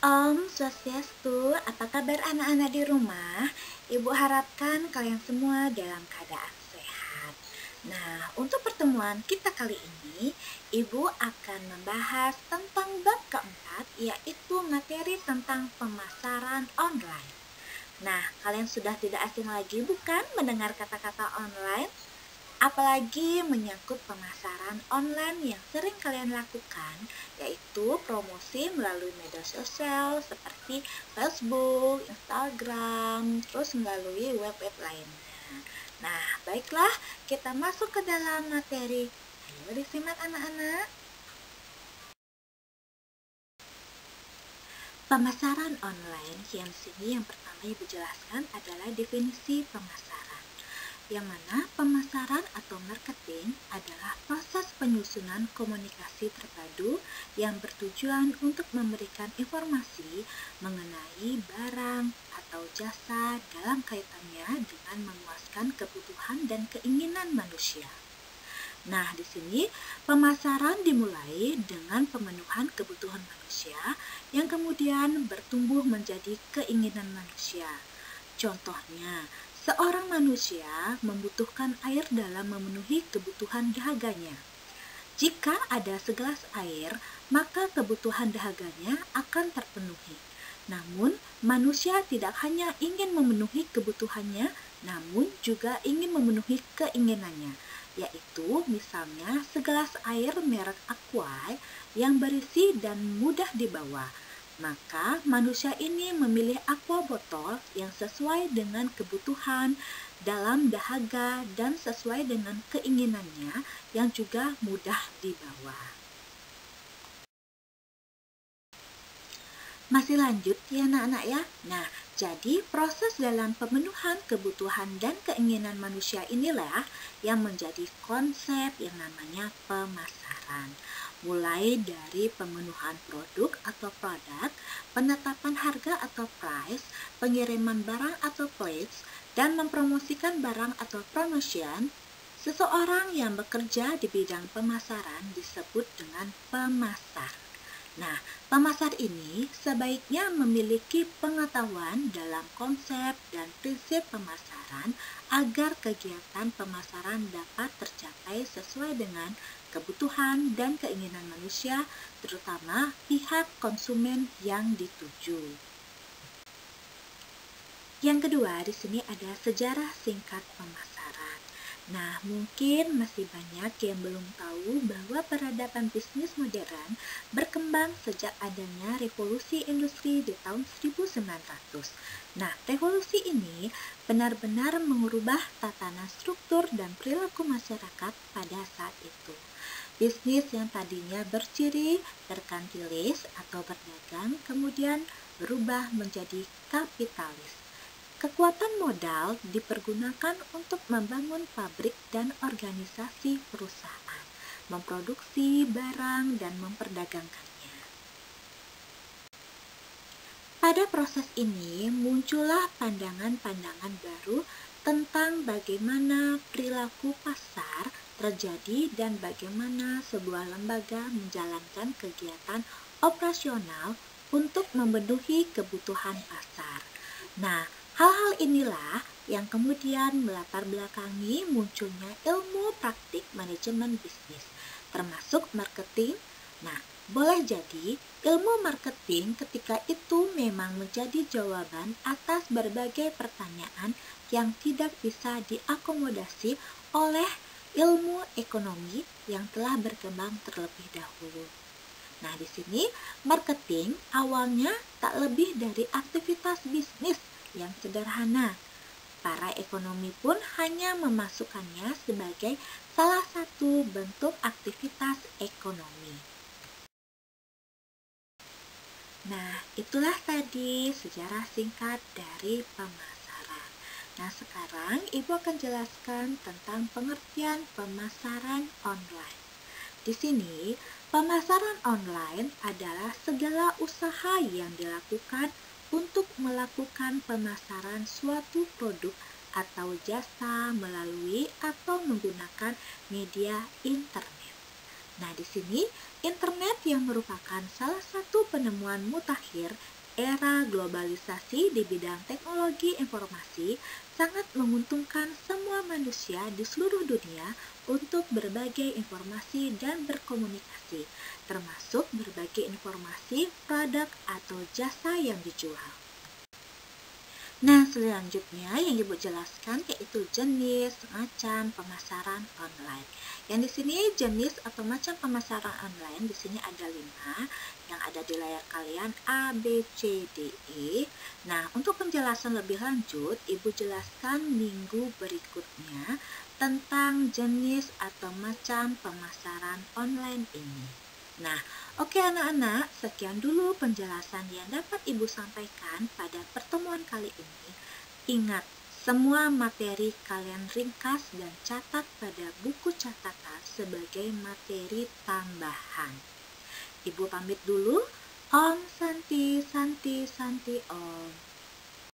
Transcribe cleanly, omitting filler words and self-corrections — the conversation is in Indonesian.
Om Swastiastu, apa kabar anak-anak di rumah? Ibu harapkan kalian semua dalam keadaan sehat. Nah, untuk pertemuan kita kali ini, Ibu akan membahas tentang bab keempat, yaitu materi tentang pemasaran online. Nah, kalian sudah tidak asing lagi bukan mendengar kata-kata online? Apalagi menyangkut pemasaran online yang sering kalian lakukan, yaitu promosi melalui media sosial seperti Facebook, Instagram, terus melalui web-web lainnya. Nah, baiklah, kita masuk ke dalam materi. Ayo disimak anak-anak. Pemasaran online yang di sini yang pertama Ibu jelaskan adalah definisi pemasaran, yang mana pemasaran atau marketing adalah proses penyusunan komunikasi terpadu yang bertujuan untuk memberikan informasi mengenai barang atau jasa dalam kaitannya dengan memuaskan kebutuhan dan keinginan manusia. Nah, di sini pemasaran dimulai dengan pemenuhan kebutuhan manusia yang kemudian bertumbuh menjadi keinginan manusia. Contohnya, seorang manusia membutuhkan air dalam memenuhi kebutuhan dahaganya. Jika ada segelas air, maka kebutuhan dahaganya akan terpenuhi. Namun, manusia tidak hanya ingin memenuhi kebutuhannya, namun juga ingin memenuhi keinginannya, yaitu misalnya segelas air merek Aqua yang berisi dan mudah dibawa. Maka manusia ini memilih aqua botol yang sesuai dengan kebutuhan dalam dahaga dan sesuai dengan keinginannya yang juga mudah dibawa. Masih lanjut ya anak-anak ya. Nah, jadi proses dalam pemenuhan kebutuhan dan keinginan manusia inilah yang menjadi konsep yang namanya pemasaran. Mulai dari pemenuhan produk atau produk, penetapan harga atau price, pengiriman barang atau plates, dan mempromosikan barang atau promotion. Seseorang yang bekerja di bidang pemasaran disebut dengan pemasar. Nah, pemasar ini sebaiknya memiliki pengetahuan dalam konsep dan prinsip pemasaran agar kegiatan pemasaran dapat tercapai sesuai dengan kebutuhan dan keinginan manusia, terutama pihak konsumen yang dituju. Yang kedua, di sini ada sejarah singkat pemasaran. Nah, mungkin masih banyak yang belum tahu bahwa peradaban bisnis modern berkembang sejak adanya revolusi industri di tahun 1900. Nah, revolusi ini benar-benar mengubah tatanan struktur dan perilaku masyarakat pada saat itu. Bisnis yang tadinya berciri merkantilis atau berdagang kemudian berubah menjadi kapitalis. Kekuatan modal dipergunakan untuk membangun pabrik dan organisasi perusahaan, memproduksi barang dan memperdagangkannya. Pada proses ini muncullah pandangan-pandangan baru tentang bagaimana perilaku pasar terjadi dan bagaimana sebuah lembaga menjalankan kegiatan operasional untuk memenuhi kebutuhan pasar. Nah, hal-hal inilah yang kemudian melatar belakangi munculnya ilmu praktik manajemen bisnis, termasuk marketing. Nah, boleh jadi ilmu marketing ketika itu memang menjadi jawaban atas berbagai pertanyaan yang tidak bisa diakomodasi oleh ilmu ekonomi yang telah berkembang terlebih dahulu. Nah, di sini marketing awalnya tak lebih dari aktivitas bisnis yang sederhana. Para ekonomi pun hanya memasukkannya sebagai salah satu bentuk aktivitas ekonomi. Nah, itulah tadi sejarah singkat dari pemasaran. Nah, sekarang Ibu akan jelaskan tentang pengertian pemasaran online. Di sini, pemasaran online adalah segala usaha yang dilakukan untuk melakukan pemasaran suatu produk atau jasa melalui atau menggunakan media internet. Nah, di sini internet yang merupakan salah satu penemuan mutakhir era globalisasi di bidang teknologi informasi sangat menguntungkan semua manusia di seluruh dunia untuk berbagai informasi dan berkomunikasi, termasuk berbagai informasi, produk, atau jasa yang dijual. Nah, selanjutnya yang Ibu jelaskan yaitu jenis, macam pemasaran online. Yang di sini jenis atau macam pemasaran online di sini ada 5 yang ada di layar kalian A, B, C, D, E. Nah, untuk penjelasan lebih lanjut, Ibu jelaskan minggu berikutnya tentang jenis atau macam pemasaran online ini. Nah, oke anak-anak, sekian dulu penjelasan yang dapat Ibu sampaikan pada pertemuan kali ini. Ingat, semua materi kalian ringkas dan catat pada buku catatan sebagai materi tambahan. Ibu pamit dulu. Om Santi Santi Santi Om.